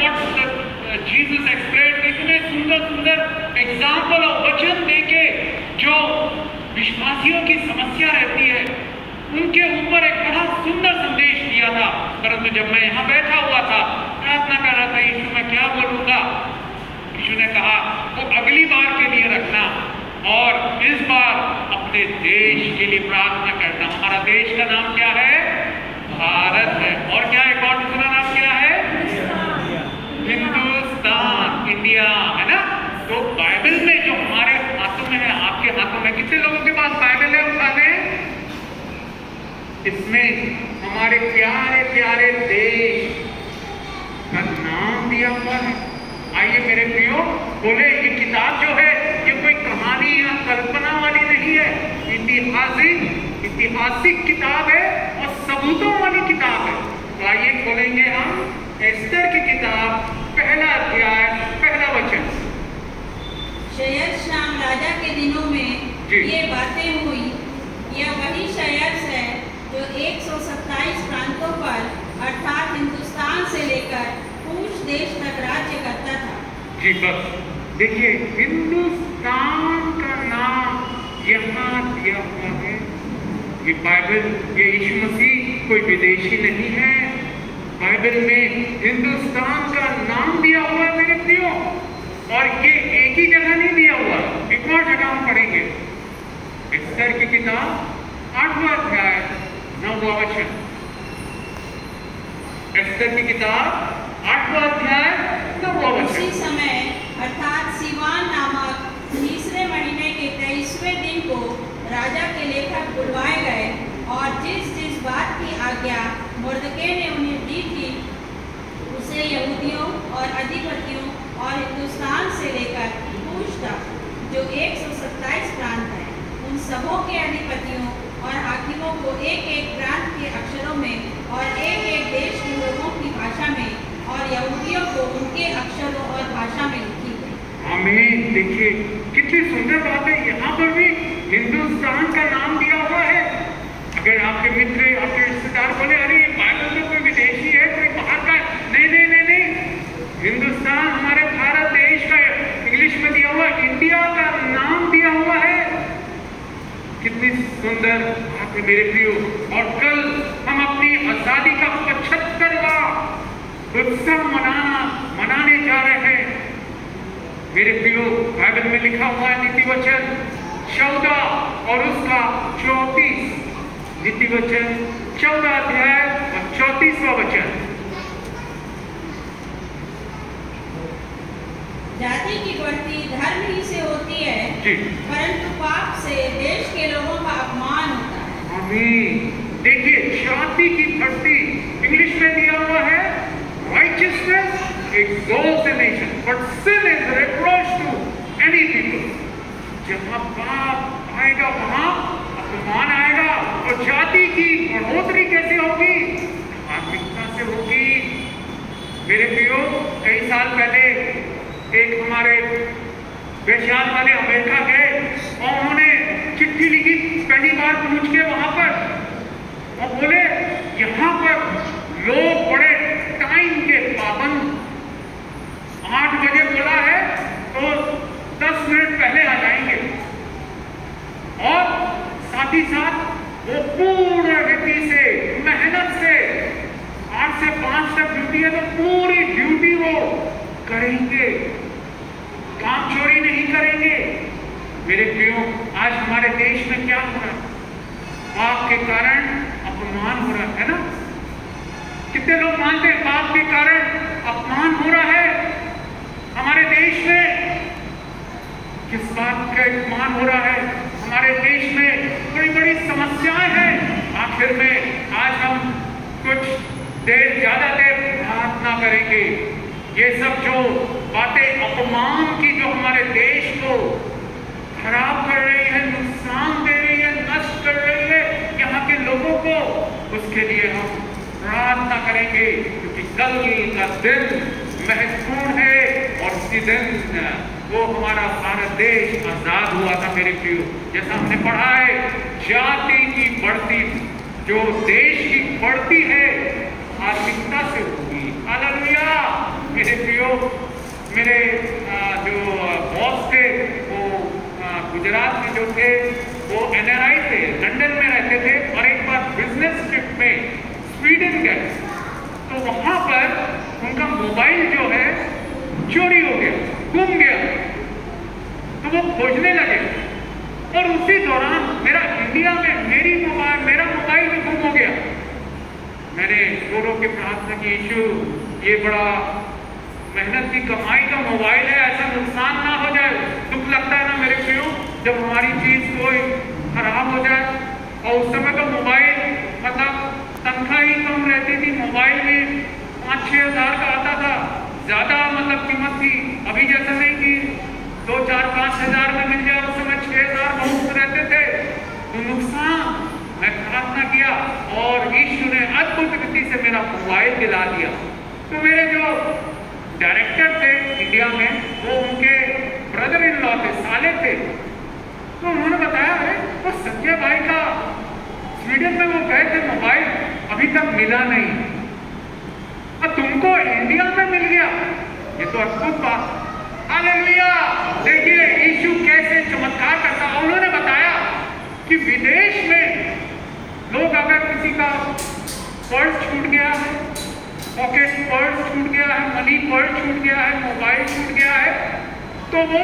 what Jesus explained, इतने सुंदर सुंदर एग्जाम्पल और वचन देके जो विश्वासियों की समस्या रहती है उनके ऊपर एक बड़ा सुंदर संदेश दिया था। परंतु जब मैं यहाँ बैठा हुआ था, प्रार्थना कर रहा था, यीशु मैं क्या बोलूंगा, यीशु ने कहा वो अगली बार के लिए रखना और इस बार अपने देश के लिए प्रार्थना करना। हमारा देश का नाम क्या है? भारत है। और क्या एक और दूसरा नाम क्या है? हिंदुस्तान, इंडिया, है ना। तो बाइबल में जो हमारे हाथों में है, आपके हाथों में, कितने लोगों के पास बाइबल है? उठा लें। इसमें हमारे प्यारे प्यारे देश का नाम दिया हुआ है। आइए मेरे प्रियो, बोले ये किताब जो है ये कोई कहानी या कल्पना वाली नहीं है, ऐतिहासिक किताब है और सबूतों वाली किताब है। तो आइए खोलेंगे हम एस्तर की किताब, पहला अध्याय, पहला वचन। शयर्स नाम राजा के दिनों में ये बातें हुई। यह वही शयर्स है जो 127 प्रांतों पर अर्थात हिंदुस्तान से लेकर कूश देश तक राज्य करता था। जी बस देखिए, हिंदुस्तान का नाम यहाँ दिया हुआ है। ये बाइबल, ये यीशु मसीह कोई विदेशी नहीं है। बाइबल में हिंदुस्तान का नाम दिया हुआ है मेरे प्रियो, और ये एक ही जगह नहीं दिया हुआ, एक और जगह हम पढ़ेंगे। एस्तर की किताब 8वां अध्याय 9वां वचन। एस्तर की किताब 8वां अध्याय 9वां वचन। उसी समय अर्थात सिवान नामक तीसरे महीने के 23वें दिन को राजा के लेखक बुलवाए गए और जिस जिस बात की आज्ञा मुर्दके ने उन्हें दी थी उसे यहूदियों और अधिपतियों और हिंदुस्तान से लेकर कूश तक जो 127 प्रांत है, उन सबों के अधिपतियों और हाकिमों को एक एक प्रांत के अक्षरों में और एक एक देश के लोगों की भाषा में और यहूदियों को उनके अक्षरों और भाषा में लिखी गई। आमीन। देखिए कितनी सुंदर बात है, यहाँ पर भी हिंदुस्तान का नाम दिया हुआ है। अगर आपके मित्र, आपके रिश्तेदार बोले अरे ये बाइबल तो कोई विदेशी है, कोई बाहर का, नहीं नहीं नहीं नहीं, हिंदुस्तान हमारे भारत देश का इंग्लिश में दिया हुआ, इंडिया का नाम दिया हुआ है। कितनी सुंदर बात है मेरे प्रियो। और कल हम अपनी आजादी का 75वां उत्सव मनाने जा रहे हैं मेरे प्रियो। बाइबल में लिखा हुआ है नीति वचन 14 और उसका 34, नीति वचन 14 अध्याय और 34वां वचन। जाति की बढ़ती धर्म ही से होती है, परंतु पाप से देश के लोगों का अपमान होता है। आमीन। देखिए जाति की बढ़ती, इंग्लिश में दिया हुआ है righteousness exalts a nation, but sin is reproach to any people. जहाँ पाप आएगा वहाँ अपमान आएगा, और जाति की बढ़ोतरी कैसे होगी? धार्मिकता से होगी मेरे प्रियो। कई साल पहले एक हमारे बेचार वाले अमेरिका गए और उन्होंने चिट्ठी लिखी पहली बार पहुंच के वहां पर, और बोले यहाँ पर लोग बड़े टाइम के पाबंद, 8 बजे बोला है तो 10 मिनट पहले आ जाएंगे, और साथ ही साथ वो पूर्ण रीति से, मेहनत से, 8 से 5 तक ड्यूटी है तो पूरी ड्यूटी वो करेंगे, काम चोरी नहीं करेंगे। मेरे प्रियो, आज हमारे देश में क्या हो रहा है? पाप के कारण अपमान हो रहा है ना। कितने लोग मानते हैं पाप के कारण अपमान हो रहा है हमारे देश में? किस बात का अपमान हो रहा है? हमारे देश में बड़ी बड़ी समस्याएं हैं। आखिर में आज हम कुछ देर, ज्यादा देर प्रार्थना करेंगे। ये सब जो बातें अपमान की जो हमारे देश को खराब कर रही है, नुकसान दे रही है, नष्ट कर रही है यहाँ के लोगों को, उसके लिए हम प्रार्थना करेंगे, क्योंकि कल का दिन महत्वपूर्ण है और इसी दिन वो हमारा भारत देश आजाद हुआ था मेरे प्रियो। जैसा हमने पढ़ा है, जाति की बढ़ती, जो देश की बढ़ती है धार्मिकता से होगी। हालेलुया मेरे मेरे जो बॉस थे वो गुजरात में जो थे वो NRI थे, लंदन में रहते थे और एक बार बिजनेस ट्रिप में स्वीडन गए तो वहां पर उनका मोबाइल जो है चोरी हो गया, गुम गया। तो वो खोजने लगे और उसी दौरान मेरा इंडिया में मेरा मोबाइल भी गुम हो गया। मैंने रो के प्रार्थना की, यीशु ये बड़ा मेहनत की कमाई का मोबाइल है, ऐसा नुकसान ना हो जाए। दुख लगता है ना मेरे प्रियो जब हमारी चीज कोई खराब हो जाए। और उस समय का मोबाइल मतलब तनख्वाह ही कम रहती थी, मोबाइल भी 5-6 हज़ार का आता था, ज्यादा मतलब कीमत थी। अभी जैसा नहीं कि 2-4-5 हज़ार में मिल जाए, उस समय 6 हज़ार बहुत रहते थे। तो नुकसान, मैं प्रार्थना किया और यीशु ने अद्भुत रीति से मेरा मोबाइल दिला दिया। तो मेरे जो डायरेक्टर थे इंडिया में वो उनके ब्रदर इन लॉ थे, साले थे। तो उन्होंने बताया अरे वो संजय भाई का स्वीडन में वो गए थे, मोबाइल अभी तक मिला नहीं और तुमको इंडिया में मिल गया, ये तो अद्भुत बात। हालेलुया! देखिए यीशु कैसे चमत्कार करता। उन्होंने बताया कि विदेश में लोग अगर किसी का पर्स छूट गया है, पॉकेट पर्स छूट गया है, मनी पर्स छूट गया है, मोबाइल छूट गया है, तो वो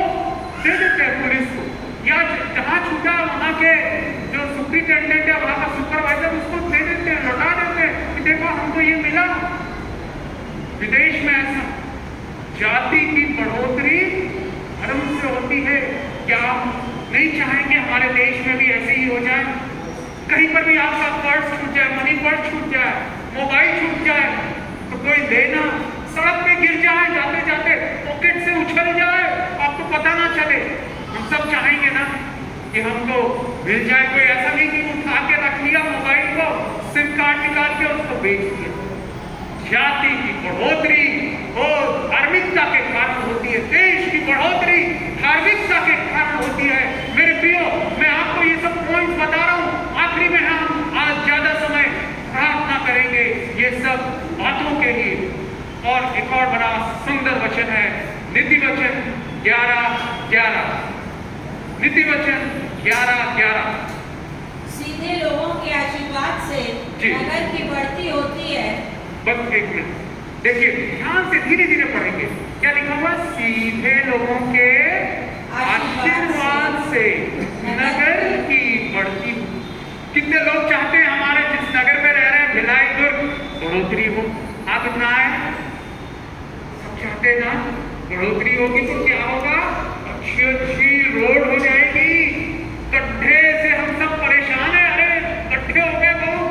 दे देते हैं पुलिस को, या जहाँ छूटा वहाँ के जो सुप्रिंटेंडेंट है, वहाँ का सुपरवाइजर उसको दे देते हैं, लौटा देते हैं कि देखो हमको ये मिला। विदेश में ऐसा जाति की बढ़ोतरी धर्म से होती है। क्या आप नहीं चाहेंगे हमारे देश में भी ऐसे ही हो जाए? कहीं पर भी आपका पर्स छूट जाए, मनी पर्स छूट जाए, मोबाइल छूट जाए तो कोई लेना, सड़क पे गिर जाए जाते जाते, पॉकेट से उछल जाए, आपको पता ना चले। हम सब चाहेंगे ना कि हमको मिल जाए। कोई ऐसा नहीं कि उठा के रख लिया मोबाइल को, सिम कार्ड निकाल के उसको बेच दिया। जाति की बढ़ोतरी और धार्मिकता के कारण होती है, देश की बढ़ोतरी धार्मिकता के कारण होती है। मेरे प्रियो, मैं आपको ये सब पॉइंट्स बता रहा हूँ। आखिरी में हम आज ज्यादा समय प्रार्थना करेंगे ये सब बातों के लिए। और एक और बड़ा सुंदर वचन है नीति वचन 11:11। नीति वचन 11:11। सीधे लोगों के आशीर्वाद से नगर की बढ़ती होती है। बस एक मिनट देखिए, ध्यान से धीरे धीरे पढ़ेंगे। क्या लिखा हुआ? सीधे लोगों के आशीर्वाद से नगर की बढ़ती। कितने लोग चाहते हैं हमारे जिस नगर में रह रहे हैं भिलाई दुर्ग बढ़ोतरी हो? आप इतना है सब चाहते हैं ना बढ़ोतरी होगी तो क्या होगा? अच्छी अच्छी रोड हो जाएगी। गड्ढे से हम सब परेशान है, अरे गड्ढे हो गए, बहुत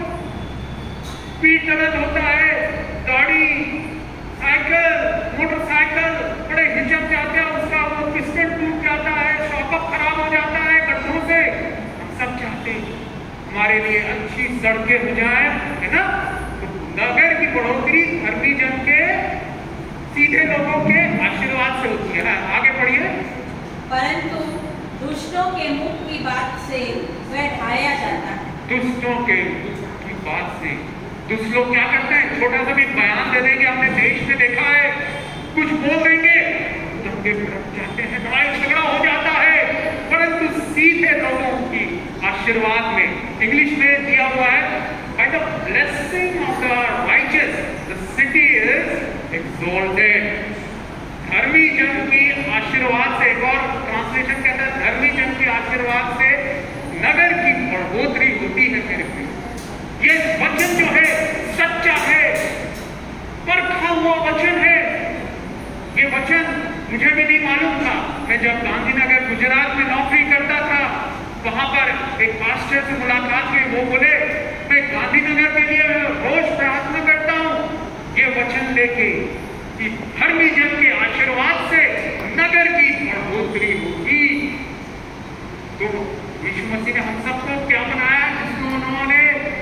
पीठ दर्द होता है, गाड़ी साइकिल मोटरसाइकिल बड़े हिचक जाते हैं, उसका वो पिस्टन टूट जाता है, शॉकअप खराब हो जाता है गड्ढों से। हम सब चाहते हैं हमारे लिए अच्छी सड़कें हो जाए, है ना? तो नगर की बढ़ोतरी धर्मी जन के सीधे लोगों के आशीर्वाद से होती है। आगे पढ़िए। परंतु दुष्टों के मुख की बात से वह ढाया जाता है। दुष्टों के मुख की बात से दुष्ट लोग क्या करते हैं? छोटा सा भी बयान दे देंगे, हमने देश में देखा है, कुछ बोल देंगे दंगे भड़क जाते हैं, लड़ाई झगड़ा हो जाता है। परंतु सीधे लोगों की आशीर्वाद में, इंग्लिश में दिया हुआ है, by the blessing of the righteous the city is exalted। धर्मी जन की आशीर्वाद से, एक और ट्रांसलेशन कहता है धर्मी जन के आशीर्वाद से नगर की बढ़ोतरी होती है। मेरे प्रिय, ये वचन जो है सच्चा है, परखा हुआ वचन है। ये वचन मुझे भी नहीं मालूम था। मैं जब गांधीनगर गुजरात में नौकरी करता था, वहां पर एक पास्टर से मुलाकात हुई। वो बोले मैं गांधीनगर के लिए रोज प्रार्थना करता हूँ ये वचन लेके कि धर्मी जन के आशीर्वाद से नगर की बढ़ोतरी होगी। तो यीशु मसीह ने हम सबको क्या बनाया?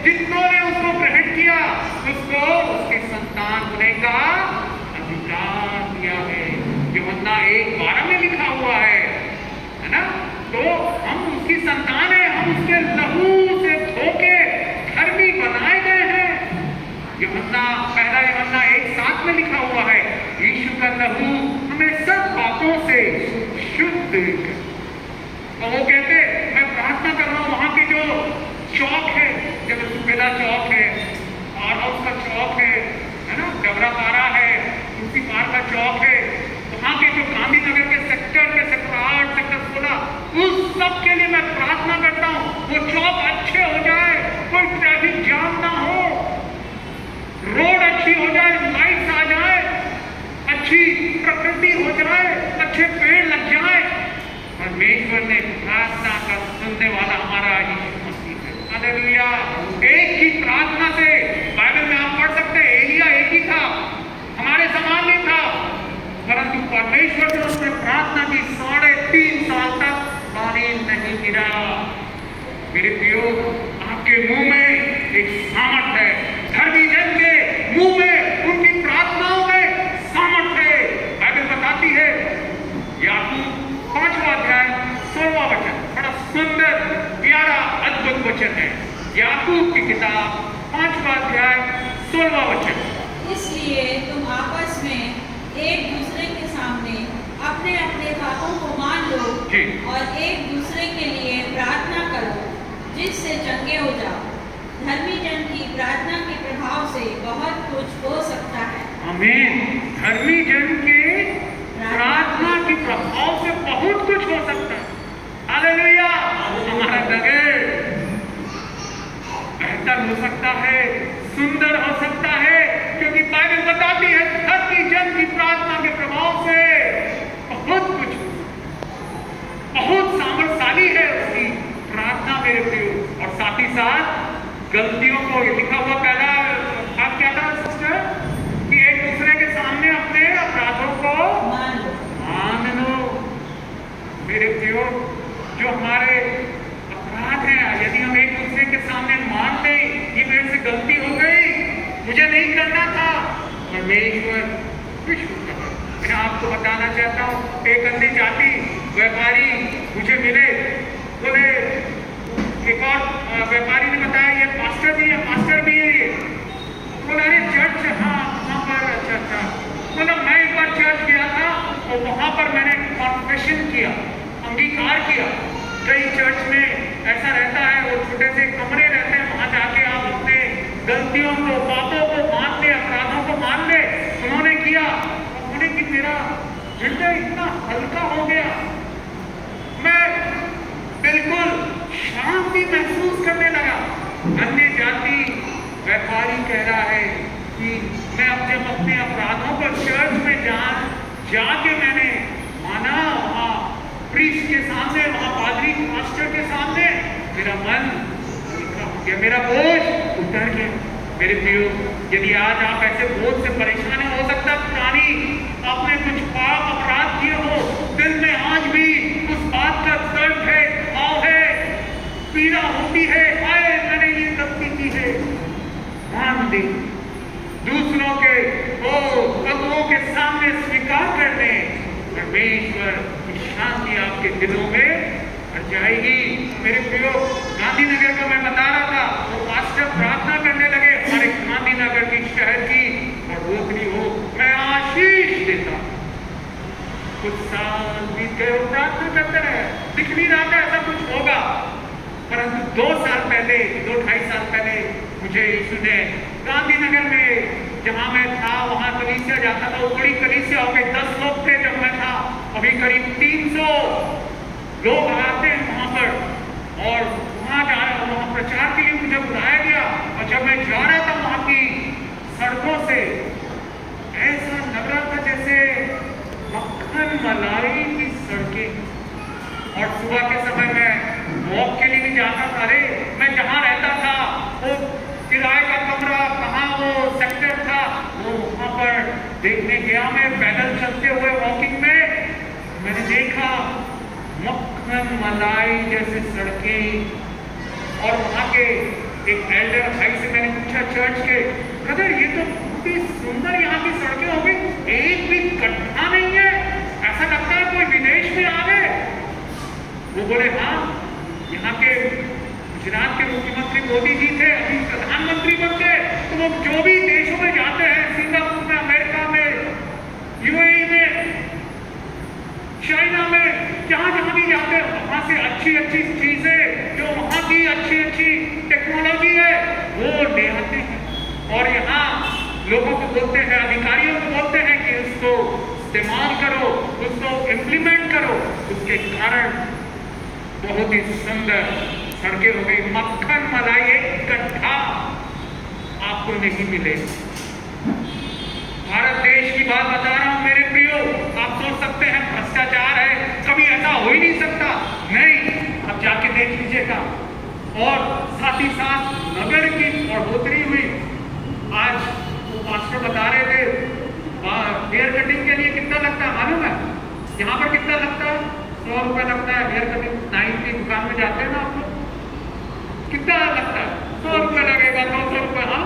जितनों ने उसको ग्रहण किया उसको उसके संतान होने का अधिकार दिया है। यूहन्ना 1:12 में लिखा हुआ है ना? तो हम उसकी संतान है, हम उसके लहू से धोके धर्मी बनाए गए हैं। यूहन्ना 1:7 में लिखा हुआ है यीशु का लहू हमें सब पापों से शुद्ध कर। और वो कहते मैं प्रार्थना कर रहा हूँ, वहां की जो चौक है, जब सुबेला चौक है, पार हाउस का चौक है ना, डबरा पारा है, तुलसी पार का चौक है, वहां के जो गांधीनगर के सेक्टर 8, सेक्टर 16, उस सब के लिए मैं प्रार्थना करता हूँ वो चौक अच्छे हो जाए, कोई ट्रैफिक जाम ना हो, रोड अच्छी हो जाए, लाइट्स आ जाए, अच्छी प्रकृति हो जाए, अच्छे पेड़ लग जाए। परमेश्वर ने प्रार्थना का सुनने वाला हमारा यीशु मसीह है। हालेलुया। एक ही प्रार्थना से बाइबल में आप पढ़ सकते हैं, एलिया एक ही था, हमारे समान नहीं था, परंतु परमेश्वर ने उसने प्रार्थना की, 3.5 साल तक पानी नहीं गिरा। मेरे प्रियो, आपके मुंह में एक सामर्थ है, धर्मी जन के मुंह में, उनकी प्रार्थनाओं में सामर्थ है। बाइबल बताती है, याकूब 5वां अध्याय 16वां वचन, बड़ा सुंदर प्यारा अद्भुत वचन है। याकूब की किताब 5वां अध्याय 16वां वचन, इसलिए तुम आपस में एक दूसरे के सामने अपने अपने पापों को मान लो और एक दूसरे के लिए प्रार्थना करो, जिससे चंगे हो जाओ। धर्मी जन की प्रार्थना के प्रभाव से बहुत कुछ हो सकता है। आमीन। धर्मी जन के प्रार्थना के प्रभाव से बहुत कुछ हो सकता है। हालेलुया। हमारा नगर बेहतर हो सकता है, सुंदर हो सकता है, क्योंकि बाइबल बताती है धर्मी जन की प्रार्थना के प्रभाव से बहुत कुछ, बहुत सामर्थ्यशाली है उसकी प्रार्थना मेरे प्रियो। और साथ ही साथ गलतियों को, लिखा हुआ पहला बात क्या था सिस्टर, कि एक दूसरे के सामने अपने अपराधों को मान लो। मेरे प्रियो, जो हमारे अपराध हैं, यदि हम एक दूसरे के सामने मान लें, ये मेरे से गलती हो गई, मुझे नहीं करना था, परमेश्वर खुश होता है। मैं आपको बताना चाहता हूँ, एक अन्य जाति व्यापारी मुझे मिले, बोले, एक और व्यापारी ने बताया ये पास्टर भी है, पास्टर भी है ये। बोला अरे चर्च, हाँ वहाँ पर, अच्छा। बोला मैं एक बार चर्च गया था और वहाँ पर मैंने कॉन्फेशन किया, अंगीकार किया। कई चर्च में ऐसा रहता है, वो छोटे से कमरे रहते हैं, वहाँ जाके आप अपने गलतियों को, पापों को मान ले, अपराधों को मान ले। उन्होंने किया, उन्होंने कि मेरा हृदय इतना हल्का हो गया, मैं बिल्कुल शांति महसूस करने लगा। अन्य जाति व्यापारी कह रहा है कि मैं जब अपने अपराधों को चर्च में जाके मैंने माना, वहाँ प्रीस्ट के सामने, वहाँ पादरी मास्टर के सामने, मेरा मन हल्का हो गया, मेरा बोझ उतर गया। मेरे प्रियो, यदि आज आप ऐसे बोझ से परेशान हो सकता है, पुरानी आपने कुछ पाप अपराध किए हो, दिल में आज भी उस बात का दर्द है, भाव है, पीड़ा होती है, हाय मैंने ये गलती की है, मान दे, दूसरों के कदमों के सामने स्वीकार करने, परमेश्वर की शांति आपके दिलों में आ जाएगी। मेरे प्रियो, गांधीनगर का मैं बता रहा था, वो पास्टर प्रार्थना करने लगे हमारे गांधीनगर की शहर की और रोकनी हो, मैं आशीष देता। कुछ साल बीत गए, वो प्रार्थना करते रहे, दिख नहीं रहा था ऐसा कुछ होगा, परंतु 2 साल पहले, 2-2.5 साल पहले मुझे यीशु ने गांधीनगर में, जहां मैं था वहां कलीसिया जाता था, वो बड़ी कलीसिया हो गई, 10 लोग थे जब मैं था, अभी करीब 300 लोग आते हैं वहां पर। और वहां प्रचार के लिए मुझे बुलाया गया, और जब मैं जा रहा था वहां की सड़कों से, ऐसा लग रहा था जैसे मक्खन मलाई की सड़कें। और सुबह के समय में वॉक के लिए भी जाता था। अरे मैं जहाँ रहता था वो किराए का कमरा, कहाँ वो सेक्टर था, वो वहाँ पर देखने गया मैं, पैदल चलते हुए वॉकिंग में मैंने देखा मक्खन मलाई जैसे सड़कें। और वहाँ के एक एल्डर भाई से मैंने पूछा चर्च के, ब्रदर ये तो बहुत ही सुंदर यहाँ की सड़कें हो गई, एक भी गड्ढा नहीं है, ऐसा लगता है कोई विदेश में आ गए। वो बोले हाँ, यहाँ के गुजरात के मुख्यमंत्री मोदी जी थे, अभी प्रधानमंत्री बन गए, तो वो जो भी देशों में जाते हैं, सिंगापुर में, अमेरिका में, यूएई में, अच्छी अच्छी चीजें, जो वहां की अच्छी अच्छी टेक्नोलॉजी है वो ले आते हैं और यहाँ लोगों को बोलते हैं, अधिकारियों को बोलते हैं कि उसको इस्तेमाल करो, उसको इम्प्लीमेंट करो। उसके कारण बहुत ही सुंदर सड़कें हो गई। मक्खन मलाई एक गड्ढा आपको नहीं मिलेगा। भारत देश की बात बता रहा हूं मेरे प्रियो। आप सोच सकते हैं भ्रष्टाचार है, कभी ऐसा हो ही नहीं सकता। नहीं, अब जाके देख लीजिएगा। और साथ ही साथ नगर की बढ़ोतरी हुई। आज वो मास्टर बता रहे थे हेयर कटिंग के लिए कितना लगता है मालूम है? यहाँ पर कितना लगता है? 100 रुपए लगता है हेयर कटिंग। नाई की दुकान में जाते हैं ना आप लोग, कितना लगता है? 100 रुपए लगेगा, 200 रुपए, हाँ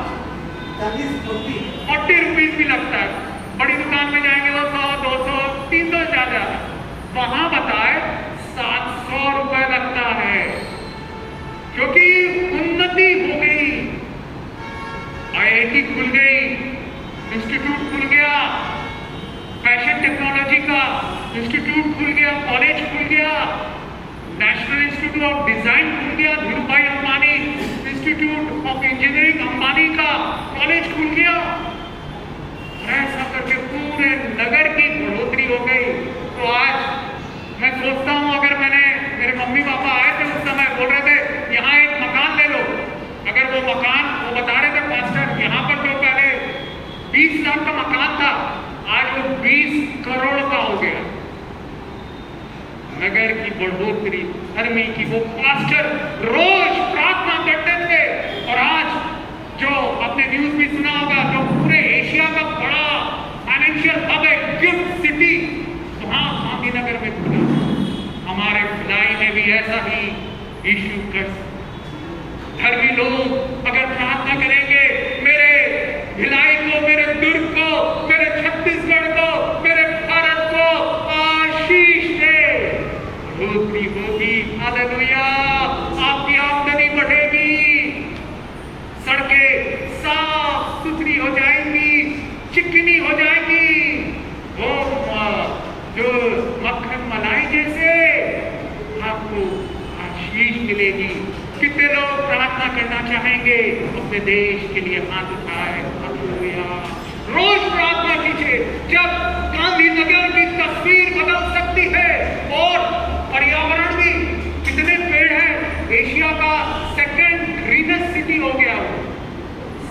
40 रुपीज भी लगता है। बड़ी दुकान में जाएंगे तो 100, 200, 300 ज्यादा। वहां बताए 700 रुपए लगता है, क्योंकि उन्नति हो गई। IIT खुल गई, इंस्टीट्यूट खुल गया, फैशन टेक्नोलॉजी का इंस्टीट्यूट खुल गया, कॉलेज खुल गया, नेशनल इंस्टीट्यूट ऑफ डिजाइन खुल गया, Dhirubhai Ambani institute of engineering Ambani का कॉलेज खुल गया। ऐसा करके पूरे नगर की बढ़ोतरी हो गई। तो आज मैं सोचता हूं, अगर मेरे मम्मी पापा आए थे उस समय, बोल रहे थे यहाँ एक मकान ले लो। अगर वो मकान, वो बता रहे थे मास्टर, यहाँ पर जो पहले 20 लाख का मकान था, आज वो 20 करोड़ का हो गया। नगर की बढ़ोतरी, धर्मी की, वो मास्टर रोज प्रार्थना करते थे। और आज जो आपने न्यूज भी सुना होगा, जो पूरे एशिया का बड़ा फाइनेंशियल हब है, गिफ्ट सिटी, वहां गांधीनगर में खुला। हमारे भिलाई में भी ऐसा ही इश्यू कर। धर्मी लोग अगर प्रार्थना करेंगे, मेरे भिलाई को, मेरे दुर्ग को, मेरे छत्तीसगढ़ को, मेरे भारत को आशीष दे, बढ़ोतरी होगी। हालेलुया, आपकी आमदनी बढ़ेगी, सड़कें साफ सुथरी हो जाएंगी, चिकनी हो जाएगी, और जो मक्खन मलाई जैसे आपको आशीष मिलेगी। कितने लोग प्रार्थना करना चाहेंगे अपने देश के लिए? हाथ उठाए। हालेलुया, रोज प्रार्थना कीजिए। जब गांधीनगर की तस्वीर बदल सकती है, और पर्यावरण भी, कितने पेड़ हैं, एशिया का सेकंड ग्रीनेस्ट सिटी हो गया।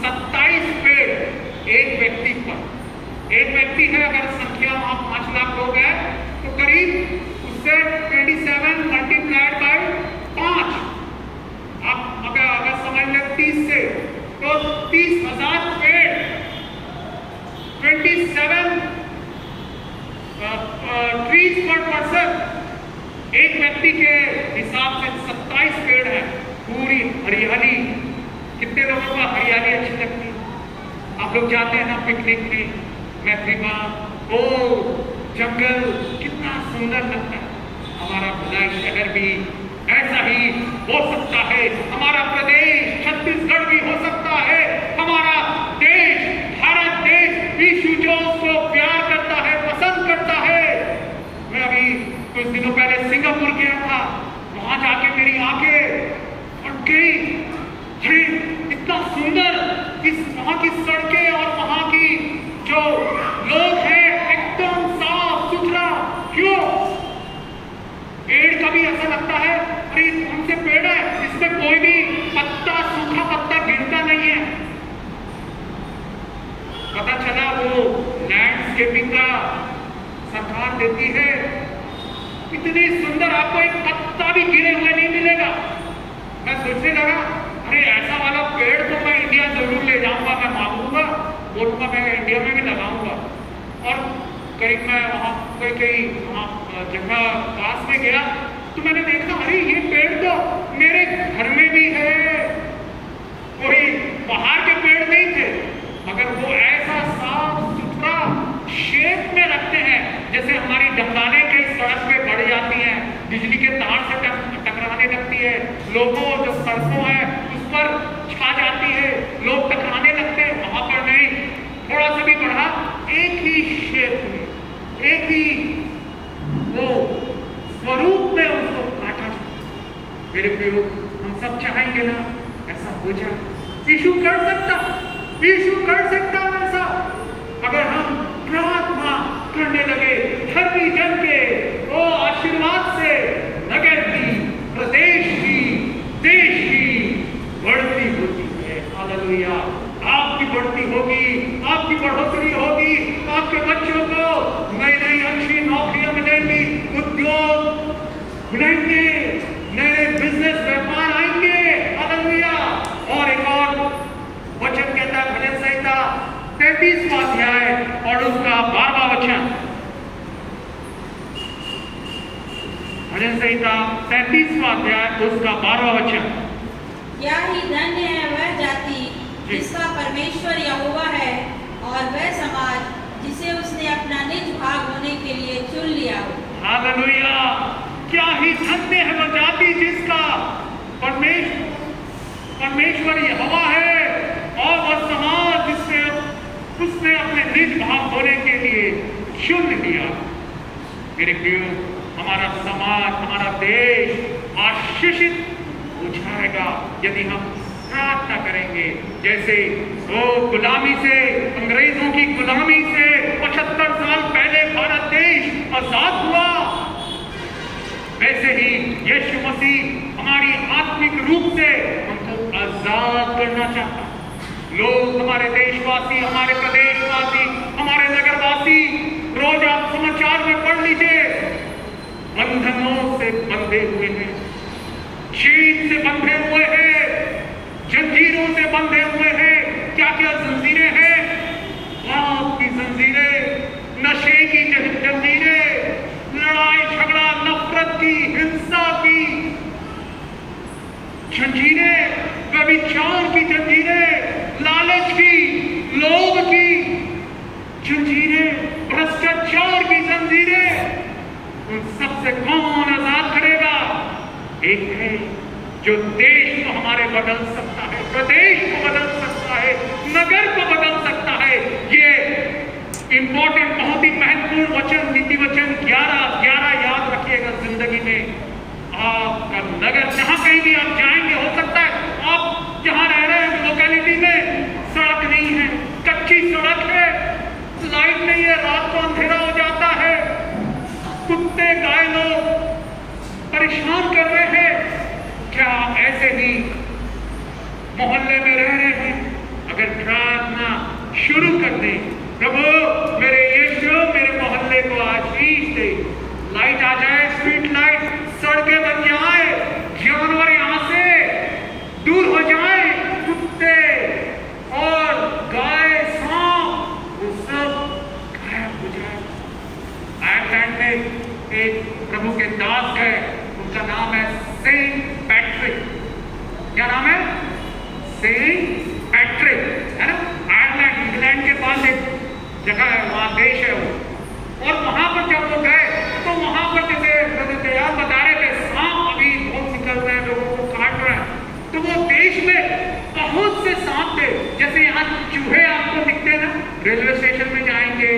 27 पेड़ एक व्यक्ति पर। एक व्यक्ति है, अगर संख्या वहां 5 लाख लोग हैं तो करीब उससे 27 मल्टीप्लाइड बाय 5, आप अगर समझ लें 30 से, तो 30,000 पेड़, 27 ट्रीज पर पर्सन। एक व्यक्ति के हिसाब से 27 पेड़ है। पूरी हरियाली, कितने लोगों को हरियाली अच्छी लगती है? आप लोग जाते हैं ना पिकनिक में, मैत्रिका, ओ जंगल, कितना सुंदर लगता है। हमारा भिलाई शहर भी ऐसा ही हो सकता है, हमारा प्रदेश छत्तीसगढ़ भी हो सकता है, हमारा देश, भारत देश यीशु जो उसको प्यार करता है, पसंद करता है। मैं अभी कुछ दिनों पहले सिंगापुर गया था, वहां जाके मेरी आंखें फट गई। अरे इतना सुंदर, इस वहां की सड़कें और वहां की जो लोग हैं एकदम साफ सुथरा। क्यों? पेड़ का भी ऐसा लगता है, अरे कौन से पेड़ है, इसमें कोई भी पत्ता, सूखा पत्ता गिरता नहीं है। पता चला वो लैंडस्केपिंग का सरकार देती है। इतनी सुंदर, आपको एक पत्ता भी गिरे हुए नहीं मिलेगा। मैं सोचने लगा, अरे ऐसा वाला पेड़ तो मैं इंडिया जरूर ले जाऊंगा, मैं मांगूंगा, बोलूंगा मैं इंडिया में भी लगाऊंगा। और करीब मैं वहाँ कई वहाँ जगह पास में गया तो मैंने देखा, अरे ये पेड़ तो मेरे घर में भी है। कोई बाहर के पेड़ नहीं थे, मगर वो ऐसा साफ सुथरा शेप में रखते हैं, जैसे हमारी जंगालें कई सड़क पे बढ़ जाती हैं, बिजली के तार से टकराने लगती है, लोगों जो सड़कों है उस पर छा जाती है, लोग टकराने लगते हैं। वहां पर नहीं, थोड़ा सा भी बढ़ा, एक ही शेप में, एक ही वो स्वरूप में उसको काटा। मेरे प्रियो, हम सब चाहेंगे ना ऐसा हो जाए। यीशु कर सकता ऐसा, अगर हम प्रार्थना करने लगे धर्मी जन के वो आशीर्वाद से नगर की, प्रदेश की, देश की बढ़ती होती है। हालेलुया। आपकी बढ़ती होगी, आपकी बढ़ोतरी होगी, आपके बच्चों को नई नई अच्छी नौकरियां मिलेंगी, उद्योग मिलेंगे, नए बिजनेस व्यापार आएंगे। हालेलुया। और एक और वचन कहता है भजन संहिता 33वां अध्याय और उसका 12वां वचन। भजन संहिता 33वां अध्याय उसका 12वां वचन। क्या ही धन्य है वह जाति जिसका परमेश्वर यहोवा है, और वह समाज जिसे उसने अपना निज भाग होने के लिए चुन लिया हो। हालेलुया। क्या ही धन्य है वह जाति जिसका परमेश्वर यहोवा है, और वह समाज जिसने उसने अपने निज भाग होने के लिए चुन लिया। मेरे प्रियो, हमारा समाज, हमारा देश आशीषित हो जाएगा यदि हम प्रार्थना करेंगे। जैसे वो गुलामी से, अंग्रेजों की गुलामी से 75 साल पहले भारत देश आजाद हुआ, वैसे ही यीशु मसीह हमारी आत्मिक रूप से हमको आजाद करना चाहता है। लोग, हमारे देशवासी, हमारे प्रदेशवासी, हमारे नगरवासी, रोज आप समाचार में पढ़ लीजिए, बंधनों से बंधे हुए हैं, चीन से बंधे हुए हैं, जंजीरों से बंधे हुए हैं। क्या क्या जंजीरें हैं? पाप की जंजीरें, नशे की जंजीरें, लड़ाई झगड़ा, नफरत की, हिंसा की जंजीरें, व्यभिचार की जंजीरें, लालच की, लोभ की जंजीरें, भ्रष्टाचार की जंजीरें, उन सबसे कौन आजाद करेगा? एक है जो देश को हमारे बदल सकता है, प्रदेश को बदल सकता है, नगर को बदल सकता है। ये इंपॉर्टेंट, बहुत ही महत्वपूर्ण वचन, नीति वचन 11 याद रखिएगा जिंदगी में। आपका नगर, जहां कहीं भी आप जाएंगे, हो सकता है आप जहां रह रहे हैं लोकेलिटी में सड़क नहीं है, कच्ची सड़क है, लाइट नहीं है, रात को अंधेरा हो जाता है, कुत्ते गाय लोग परेशान कर रहे हैं। क्या ऐसे ही मोहल्ले में रह रहे हैं? अगर प्रार्थना शुरू कर दें, प्रभु मेरे यीशु मेरे मोहल्ले को आशीष दे, लाइट आ जाए, स्ट्रीट लाइट, सड़कें बन जाए, जानवर यहां से दूर हो जाए, कुत्ते और गाय, सांप, वो सब गायब हो जाए। आयरलैंड में एक प्रभु के दास गए, उनका नाम है सेंट पैट्रिक। क्या नाम है? सेंट पैट्रिक, है ना? आयरलैंड, इंग्लैंड के पास एक जगह है, वहां देश है वो। और वहां पर जब वो गए तो वहां पर जैसे दयाल बता रहे थे, सांप अभी बहुत निकल रहे हैं, लोगों को काट रहे हैं। तो वो देश में बहुत से सांप थे, जैसे यहाँ चूहे आपको दिखते ना, रेलवे स्टेशन में जाएंगे,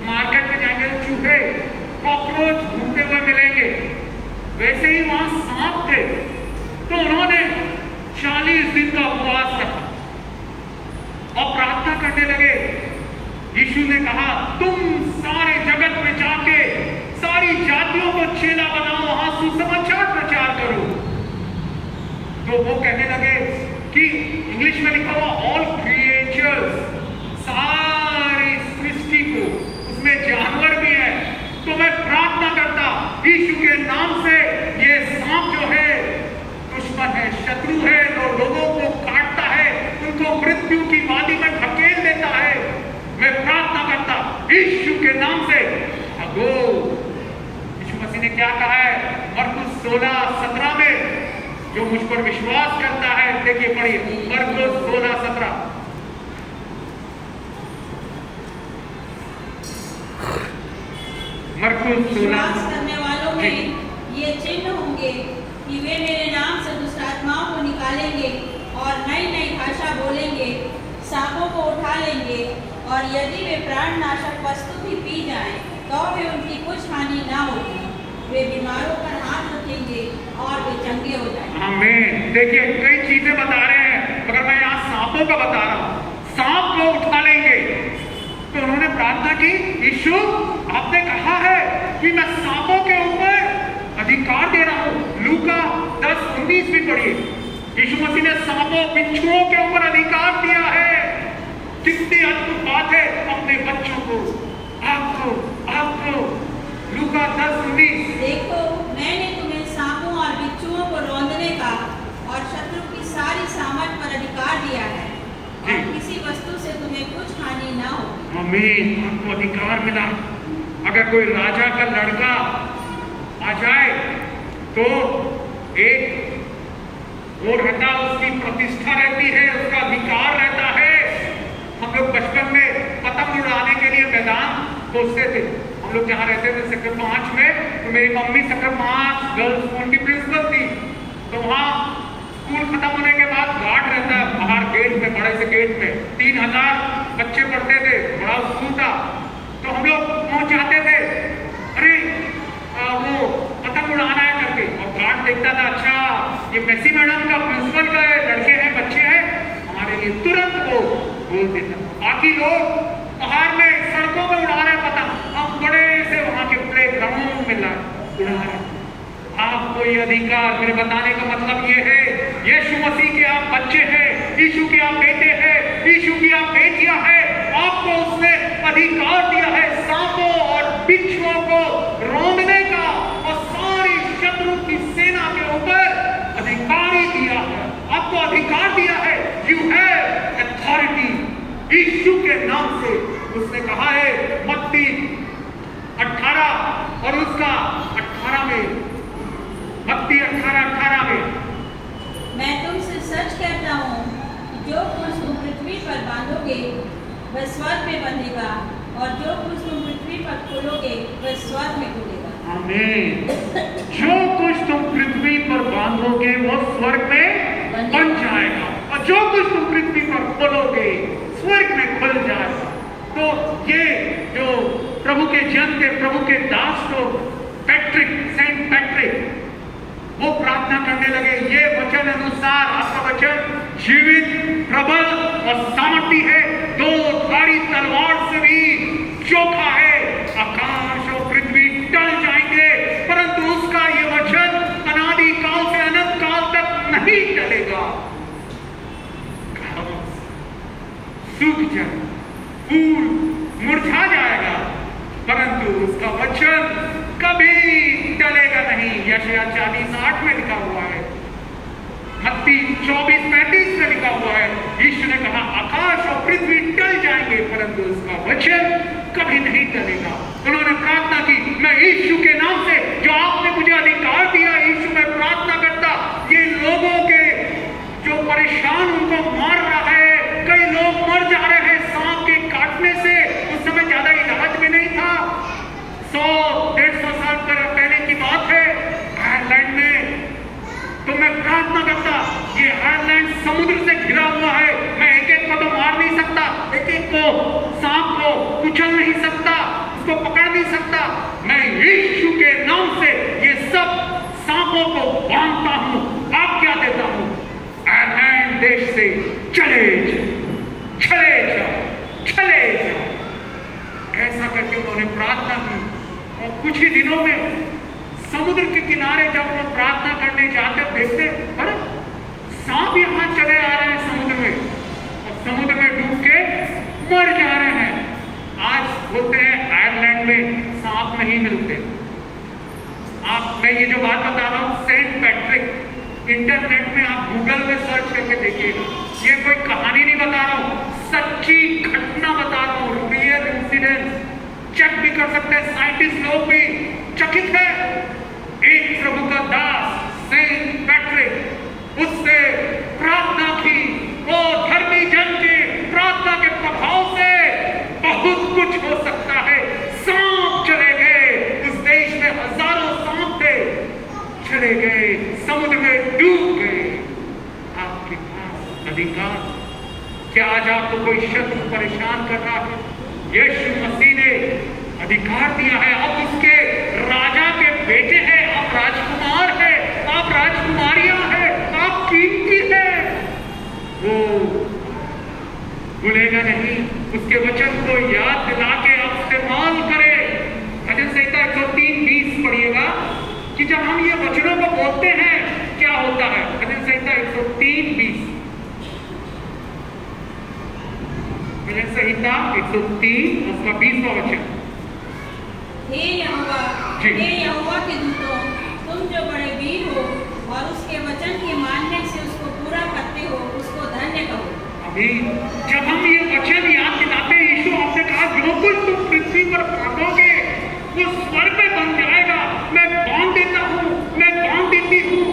मार्केट में जाएंगे, चूहे, कॉकरोच घूमते हुए मिलेंगे, वैसे ही वहां सांप थे। तो उन्होंने 40 दिन का उपवास रखा और प्रार्थना करने लगे। यीशु ने कहा, तुम सारे जगत में जाके सारी जातियों को चेला बनाओ, वहां सुसमाचार प्रचार करो। तो वो कहने लगे कि इंग्लिश में लिखा हुआ ऑल क्रिएचर्स, सारी सृष्टि को, उसमें जानवर भी है। तो मैं प्रार्थना करता यीशु के नाम से, ये सांप जो है दुश्मन है, शत्रु है, जो लोगों को काटता है, उनको मृत्यु की वादी में ढकेल देता है, मैं प्रार्थना करता यीशु के नाम से भागो। यीशु मसीह ने क्या कहा है मरकुस 16:17 में? जो मुझ पर विश्वास करता है, देखिए पढ़िए मरकुस 16:17। विश्वास करने वालों में ये चिन्ह होंगे कि वे मेरे नाम से दुष्ट आत्माओं को निकालेंगे और नई नई भाषा बोलेंगे, सांपों को उठा लेंगे, और यदि वे प्राणनाशक वस्तु भी पी जाएं तो भी उनकी कुछ हानि ना होगी। वे बीमारों पर हाथ रखेंगे और वे चंगे हो जाएंगे। आमीन। देखिए कई चीजें बता रहे हैं, मगर मैं यहाँ सांपों का बता रहा हूँ। सांप को उठा लेंगे। तो उन्होंने प्रार्थना की, यीशु आपने कहा है कि मैं सांपों के ऊपर अधिकार दे रहा हूँ। लूका 10:19 भी पढ़िए। यीशु मसीह ने सांपों बिच्छुओं के ऊपर अधिकार दिया है। कितनी अद्भुत बात है। अपने बच्चों को, आपको लूका 10:19, देखो मैंने तुम्हें सांपों और बिच्छुओं को रौंदने का और शत्रु की सारी सामर्थ पर अधिकार दिया है, और किसी वस्तु से तुम्हें कुछ हानि ना हो। आमीन। आपको अधिकार मिला। अगर कोई राजा का लड़का आ जाए तो एक वो रहता, उसकी प्रतिष्ठा रहती है, उसका अधिकार रहता है। हम लोग बचपन में पतंग उड़ाने के लिए मैदान खोजते थे। हम लोग जहाँ रहते थे सेक्टर 5 में, तो मेरी मम्मी सेक्टर 5 गर्ल्स स्कूल की प्रिंसिपल थी। तो वहाँ स्कूल खत्म होने के बाद गार्ड रहता है बाहर गेट में, बड़े से गेट में 3000 बच्चे पढ़ते थे, बड़ा स्कूल था। तो हम लोग पहुंच जाते थे, अरे वो पतंग उड़ाना है करके, और गार्ड देखता था, अच्छा ये मेसी मैडम का प्रिंसिपल का लड़के हैं, बच्चे हैं, हमारे लिए तुरंत वो बोल देता। बाकी लोग बाहर में सड़कों में उड़ा रहे पतंग, हम बड़े से वहां के प्ले ग्राउंड में उड़ा रहे। आपको ये अधिकार, मेरे बताने का मतलब ये है, यीशु मसीह के आप बच्चे हैं, यीशु के आप बेटे हैं, यीशु की आप बेटियां हैं। आपको उसने अधिकार दिया है सांपों और बिच्छुओं को रौंदने का, और सारी शत्रु की सेना के ऊपर अधिकार ही दिया है। आपको अधिकार दिया है। You have authority. यीशु के नाम से उसने कहा है मत्ती 18 और उसका 18 में, मत्ती 18:18 में, मैं तुमसे सच कहता हूँ कि जो कुछ तुम पृथ्वी पर बांधोगे वह स्वर्ग में बंधेगा, और जो कुछ तुम पृथ्वी पर खोलोगे वह स्वर्ग में खुलेगा। आमीन। जो कुछ तुम पृथ्वी पर बांधोगे वो स्वर्ग में बन जाएगा, और जो कुछ तुम पृथ्वी पर खोलोगे स्वर्ग में खुल जाएगा। तो ये जो प्रभु के जन थे, प्रभु के दास को सेंट पैट्रिक, वो प्रार्थना करने लगे, ये वचन अनुसार आपका वचन जीवित, प्रबल और सामर्थी है, दो धारी तलवार से भी चोखा है। आकाश और पृथ्वी टल जाएंगे, परंतु उसका ये वचन अनादि काल से अनंत काल तक नहीं टलेगा। सूख जाए, फूल मुरझा जाएगा, परंतु उसका वचन कभी टलेगा नहीं। यशायाह 40:8 में लिखा हुआ है, मत्ती 24:35 में लिखा हुआ है। यीशु ने कहा आकाश और पृथ्वी टल जाएंगे, परंतु उसका वचन कभी नहीं टलेगा। उन्होंने प्रार्थना की, मैं यीशु के नाम से जो आपने मुझे अधिकार दिया, यीशु में प्रार्थना करता, ये लोगों के जो परेशान उनको मार रहा है, कई लोग मर जा रहे हैं सांप के काटने से। उस समय ज्यादा इलाज भी नहीं था, 100-150 साल पहले की बात है, आयरलैंड में। तो मैं प्रार्थना करता, ये आयरलैंड समुद्र से घिरा हुआ है, मैं एक एक को तो मार नहीं सकता, एक एक को सांप को कुचल नहीं सकता, उसको पकड़ नहीं सकता। मैं यीशु के नाम से ये सब सांपों को बांधता हूं, आज्ञा देता हूं, आयरलैंड देश से चले जाओ। ऐसा करके उन्होंने प्रार्थना की, और कुछ ही दिनों में समुद्र के किनारे जब वो प्रार्थना करने जाते देखते, अरे सांप यहां चले आ रहे हैं समुद्र में, और समुद्र में डूब के मर जा रहे हैं। आज बोलते हैं आयरलैंड में सांप नहीं मिलते। मैं ये जो बात बता रहा हूं, सेंट पैट्रिक, इंटरनेट में आप गूगल में सर्च करके देखिएगा। ये कोई कहानी नहीं बता रहा हूं, सच्ची घटना बता रहा हूं, रियल इंसिडेंट। चेक भी कर सकते हैं, साइंटिस्ट लोग भी चकित है। एक प्रभु का दास सेंट पैट्रिक, उससे प्रार्थना की, वो धर्मी जन की प्रार्थना के प्रभाव से बहुत कुछ हो सकता है। सांप चले गए, उस देश में हजारों सांप थे, चले गए, समुद्र में डूब गए। आपके पास अधिकार, क्या आज आपको कोई शत्रु परेशान कर रहा है? यीशु मसीह ने अधिकार दिया है, आप उसके राजा के बेटे हैं, आप राजकुमार हैं, आप राजकुमारियां हैं। भूलेगा नहीं। उसके वचन को याद दिला के आप इस्तेमाल करें। भजन संहिता 103:20 पढ़िएगा कि जब हम ये वचनों को बोलते हैं क्या होता है। भजन संहिता 103:20, भजन संहिता 103 उसका 20वां वचन। हे यहोवा के दूतों, तुम जो बड़े वीर हो और उसके वचन के मानने से उसको पूरा करते हो, उसको धन्य कहो। अभी जब हम ये वचन याद दिलाते हैं, यीशु आपने कहा जो कुछ तुम पृथ्वी पर बांधोगे वो स्वर्ग में बन जाएगा। मैं बांध देता हूँ, मैं बांध देती हूँ।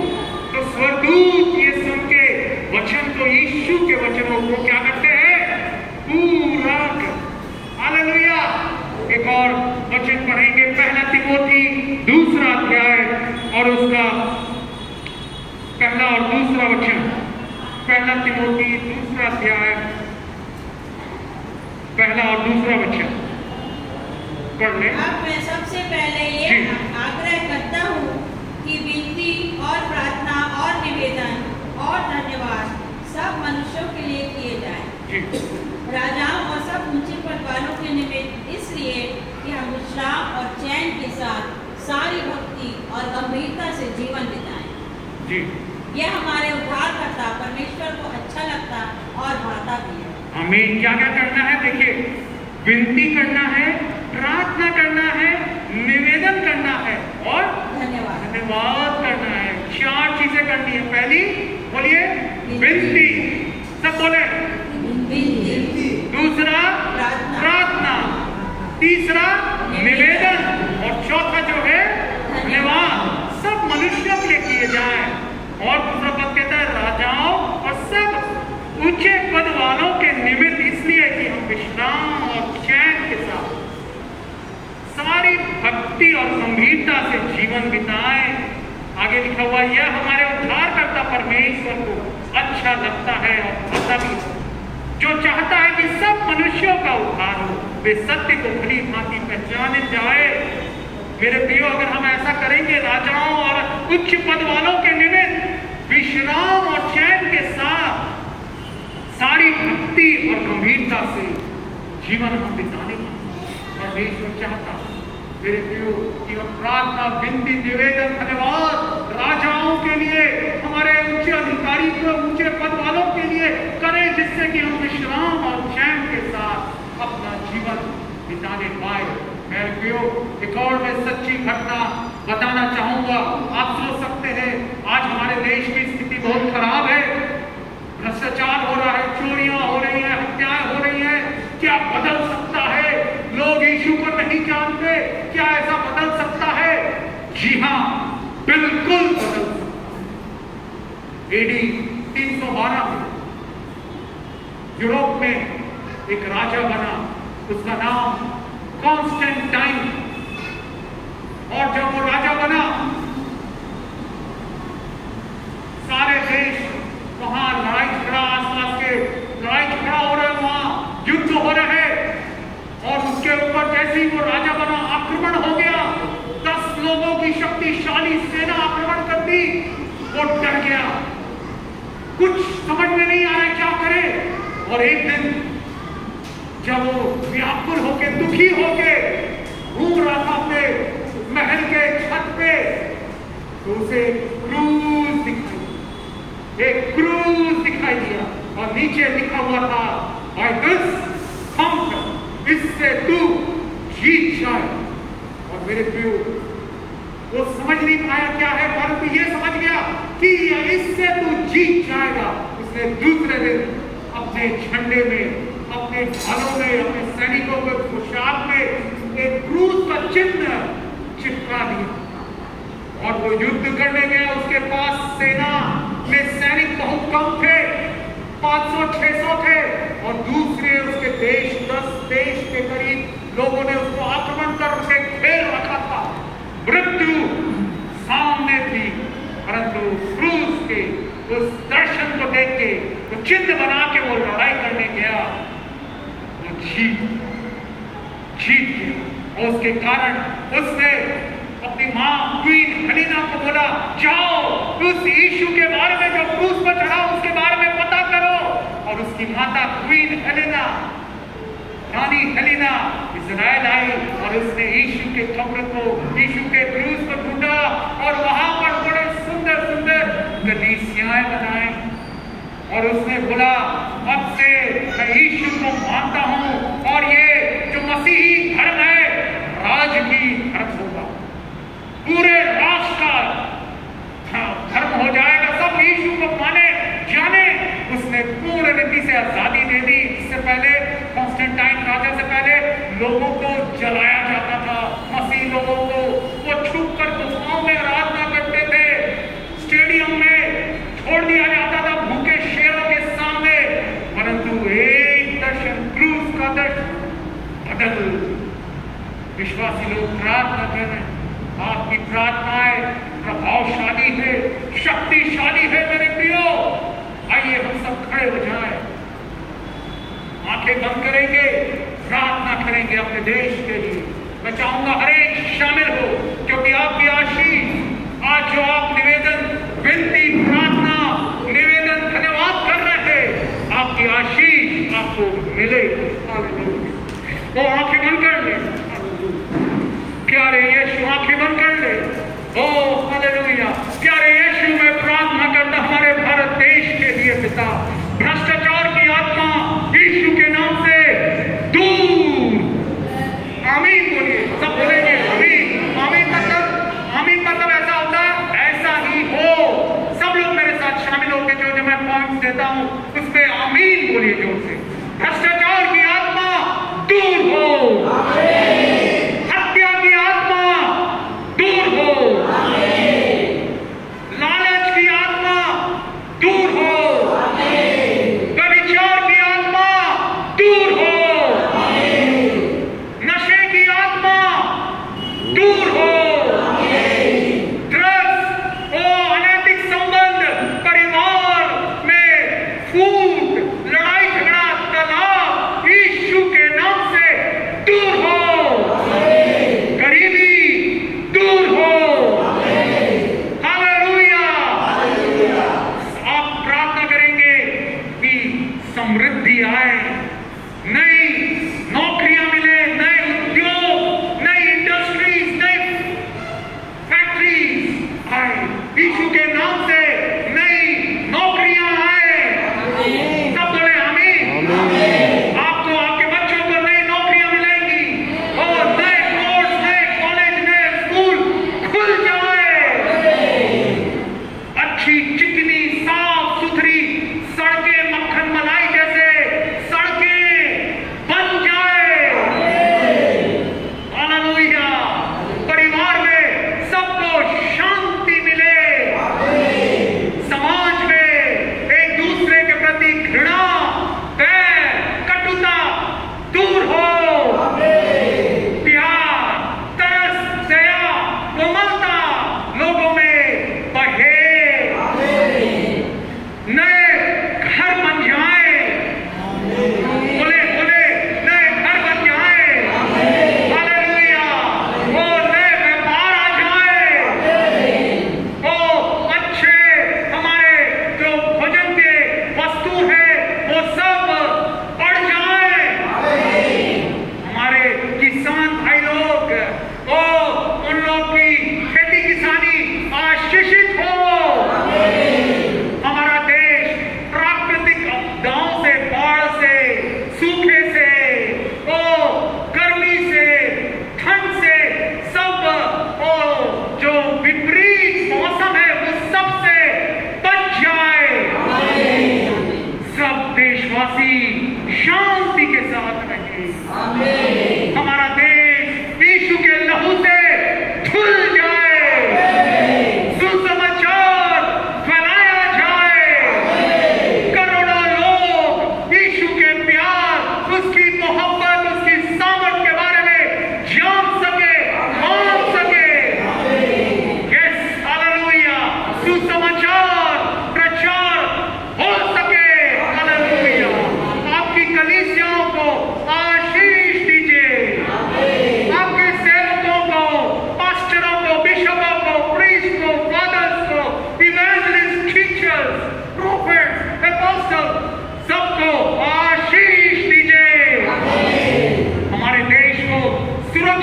तो स्वर्गदूत ये सुन के वचन को, यीशु के वचनों को क्या करते हैं? पूरा कर। हालेलुया। एक और वचन पढ़ेंगे, पहला तिमोथी 2 अध्याय और उसका पहला और दूसरा वचन। पहला तिमोथी 2 अध्याय पहला और दूसरा वचन पढ़ लें। अब मैं सबसे पहले ये आग्रह करता हूँ कि विनती और प्रार्थना और निवेदन और धन्यवाद सब मनुष्यों के लिए किए जाएं, राजाओं और सब ऊंचे पद वालों के निमित्त, इसलिए कि हम विश्राम और चैन के साथ सारी भक्ति और गंभीरता से जीवन बिताएं। यह हमारे उद्धारकर्ता परमेश्वर को अच्छा लगता और भाता भी है। हमें क्या क्या करना है? देखिए, विनती करना है, प्रार्थना करना है, निवेदन करना है और धन्यवाद करना है। 4 चीजें करनी है। पहली बोलिए विनती, सब बोले विनती। दूसरा प्रार्थना, तीसरा निवेदन और चौथा जो है धन्यवाद। सब मनुष्यों के लिए किए जाए। और दूसरा पद कहता है राजाओं और सब ऊंचे पद वालों के निमित्त, इसलिए कि हम विश्राम और चैन के साथ सारी भक्ति और गंभीरता से जीवन बिताएं। आगे लिखा हुआ, यह हमारे उद्धारकर्ता परमेश्वर को अच्छा लगता है और भाता भी है, जो चाहता है कि सब मनुष्यों का उद्धार हो, वे सत्य को भली भांति पहचाने जाए। मेरे प्रियो, अगर हम ऐसा करेंगे, राजाओं और उच्च पद वालों के निमित्त विश्राम और चैन के साथ सारी भक्ति और गंभीरता से जीवन हम बिताने का परमेश्वर चाहता है। मेरे प्रियो, कि हम प्रार्थना, विनती, निवेदन, धन्यवाद राजाओं के लिए, हमारे ऊंचे अधिकारी को, ऊंचे पद वालों के लिए करें, जिससे कि हम विश्राम और चैन के साथ अपना जीवन बिताने पाए। मेरे प्रियो, एक और मैं सच्ची घटना बताना चाहूंगा। आप सोच सकते हैं आज हमारे देश की स्थिति बहुत खराब है, भ्रष्टाचार हो रहा है, चोरियां हो रही हैं, हत्याएं हो रही हैं। क्या बदल सकता है? लोग यीशु को नहीं जानते, क्या ऐसा बदल सकता है? जी हाँ, बिल्कुल बदल सकता है। AD 312 में यूरोप में एक राजा बना, उसका नाम कॉन्स्टेंटाइन। और जब वो राजा बना, सारे देश वहां लड़ाई झगड़ा, आसपास के लड़ाई झगड़ा हो रहे, वहां युद्ध हो रहे। और उसके ऊपर जैसे ही वो राजा बना, आक्रमण हो गया। 10 लोगों की शक्तिशाली सेना आक्रमण कर दी। वो डर गया, कुछ समझ में नहीं आ रहा क्या करे। और एक दिन जब वो व्याकुल होके, दुखी होके घूम रहा था अपने महल के छत पे, तो उसे क्रूज दिखाई, एक क्रूज दिखाई दिया और नीचे लिखा हुआ था, by this conquer, इससे तू जीत जाए। और मेरे प्रियो, वो समझ नहीं पाया क्या है, परंतु ये समझ गया कि इससे तू जीत जाएगा। उसने दूसरे दिन अपने झंडे में, अपने भालों में, अपने सैनिकों के पोशाक में एक क्रूज का चिन्ह चिपका दिया। और वो युद्ध करने गया। उसके पास सेना में सैनिक बहुत कम थे, 500-600 थे। और दूसरे उसके देश, 10 देश के करीब लोगों ने उसको आक्रमण कर उसे घेर रखा था। मृत्यु सामने थी, परंतु क्रूज के उस दर्शन को देख के, वो चिन्ह बना के वो लड़ाई करने गया, वो जीत गया। और उसके कारण उसने अपनी मां क्वीन हेलेना को बोला, जाओ उस यीशु के बारे में जो क्रूस पर चढ़ा, उसके बारे में पता करो और उसकी माता क्वीन हेलेना, रानी हेलेना इजराइल आई और उसने यीशु के कब्र को, यीशु के क्रूस को ढूंढा और वहां पर बड़े सुंदर सुंदर कलीसियाएं बनाए और उसने बोला अब से मैं यीशु को मानता हूं और ये जो मसीही धर्म है राजकीय धर्म होगा, पूरे राष्ट्र का धर्म हो जाएगा, सब यीशु को माने जाने। उसने पूर्ण रीति से आजादी दे दी। इससे पहले कॉन्स्टेंटाइन राजा से पहले लोगों को जलाया जाता था, मसीह लोगों को वो छुप कर गुफाओं में आराधना करते थे, स्टेडियम में छोड़ दिया जाता था भूखे शेरों के सामने, परंतु एक दर्शन क्रूस का दर्शन बदल। विश्वासी लोग प्रार्थना करें, आपकी प्रार्थनाएं प्रभावशाली है, शक्तिशाली है मेरे प्रियो। आइए हम सब खड़े हो जाएं, आंखें बंद करेंगे, प्रार्थना करेंगे अपने देश के लिए। मैं चाहूंगा हर एक शामिल हो, क्योंकि आपकी आशीष आज जो आप निवेदन, विनती, प्रार्थना, निवेदन, धन्यवाद कर रहे हैं, आपकी आशीष आपको मिले। वो आंखें बंद कर ले, प्यारे यीशु आंखें बंद कर ले। ओ हालेलुया, प्यारे यीशु मैं प्रार्थना करता हमारे भारत देश के लिए पिता, भ्रष्टाचार की आत्मा यीशु के नाम से दूर। आमीन बोलिए, सब बोलेंगे आमीन। आमीन मतलब ऐसा होता है ऐसा ही हो। सब लोग मेरे साथ शामिल होकर जो मैं पॉइंट देता हूं उस पे आमीन बोलिए जोर से। भ्रष्टाचार की आत्मा दूर हो, हत्या की आत्मा दूर हो, लालच की आत्मा दूर हो, व्यभिचार की आत्मा दूर हो, नशे की आत्मा दूर हो, ड्रग्स और अनैतिक संबंध, परिवार में फूट, लड़ाई झगड़ा, तलाक,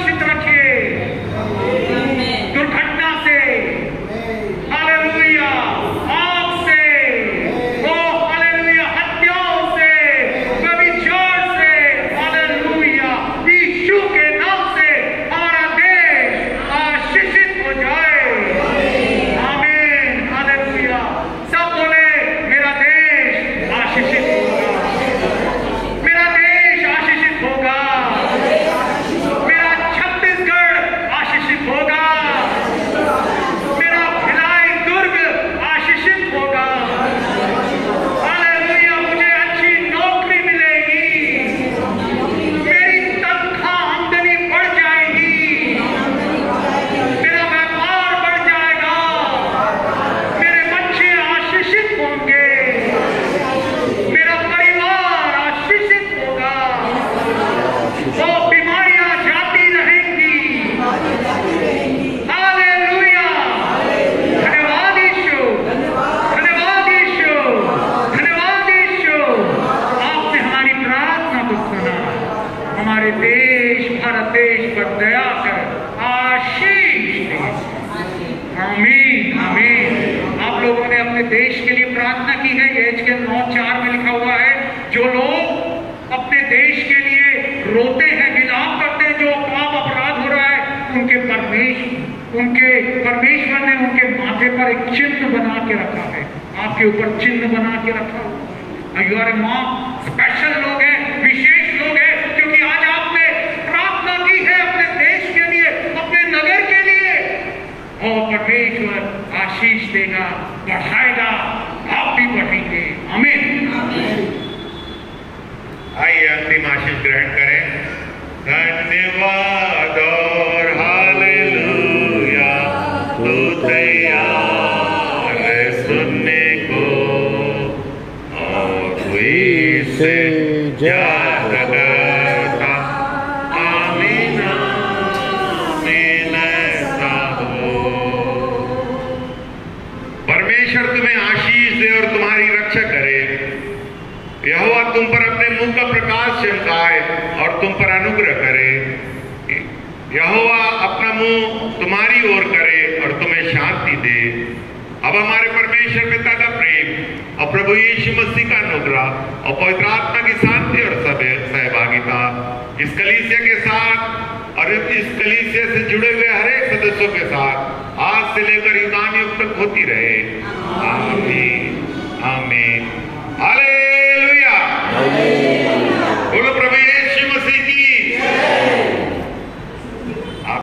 सुरक्षित रखिए दुर्घटना से, हालेलुया, आग से, ओ हालेलुया, हत्याओं से, व्यभिचार से, हालेलुया, यीशु के नाम से हमारा देश आशीषित हो जाए। आमीन, हालेलुया। सब बोले मेरा देश आशीषित होगा, मेरा देश आशीषित होगा, मेरा छत्तीसगढ़ आशीषित होगा, मेरा भिलाई दुर्ग आशीषित होगा। हालेलुया, मुझे अच्छी नौकरी मिलेगी, मेरी तनख्वाह आमदनी बढ़ जाएगी, मेरा व्यापार बढ़ जाएगा, मेरे बच्चे आशीषित होंगे, मेरा परिवार आशीषित होगा, वो बीमारियां जाती रहेंगी। हालेलुया, धन्यवाद यीशु, धन्यवाद यीशु, धन्यवाद यीशु। आपने हमारी प्रार्थना को सुना, हमारे देश भारत देश पर दया कर आशीष दे। आमीन, आमीन। आप लोगों ने अपने देश के लिए प्रार्थना की है, एचकेएल 9:4 में लिखा हुआ है, जो लोग अपने देश के लिए रोते हैं, विलाप करते हैं, जो पाप अपराध हो रहा है, उनके परमेश्वर ने उनके माथे पर एक चिन्ह बना के रखा है, आपके ऊपर चिन्ह बना के रखा हुआ है। You are a mom, special लोग हैं, विशेष लोग हैं, क्योंकि आज आपने प्रार्थना की है अपने देश के लिए, अपने नगर के लिए, और परमेश्वर आशीष देगा, बढ़ाएगा, आप भी बढ़ेंगे। आमीन। आइए अंतिम आशीष ग्रहण करें। धन्यवाद और हालेलुया, तू तैयार है सुनने को और हुई से जागता। आमीन, आमीन, ऐसा हो। परमेश्वर तुम्हें आशीष दे और तुम्हारी रक्षा करे। यहोवा तुम पर अपने मुंह का प्रकाश चमकाए और तुम पर अनुग्रह करे। यहोवा अपना मुंह तुम्हारी ओर करे और तुम्हें शांति दे। अब हमारे परमेश्वर पिता का प्रेम और प्रभु यीशु मसीह का अनुग्रह और पवित्र आत्मा की शांति और सहभागिता इस कलीसिया के साथ और इस कलीसिया से जुड़े हुए हर एक सदस्यों के साथ आज से लेकर युगान युग तक होती रहे। आमीन, आमीन, हालेलुया।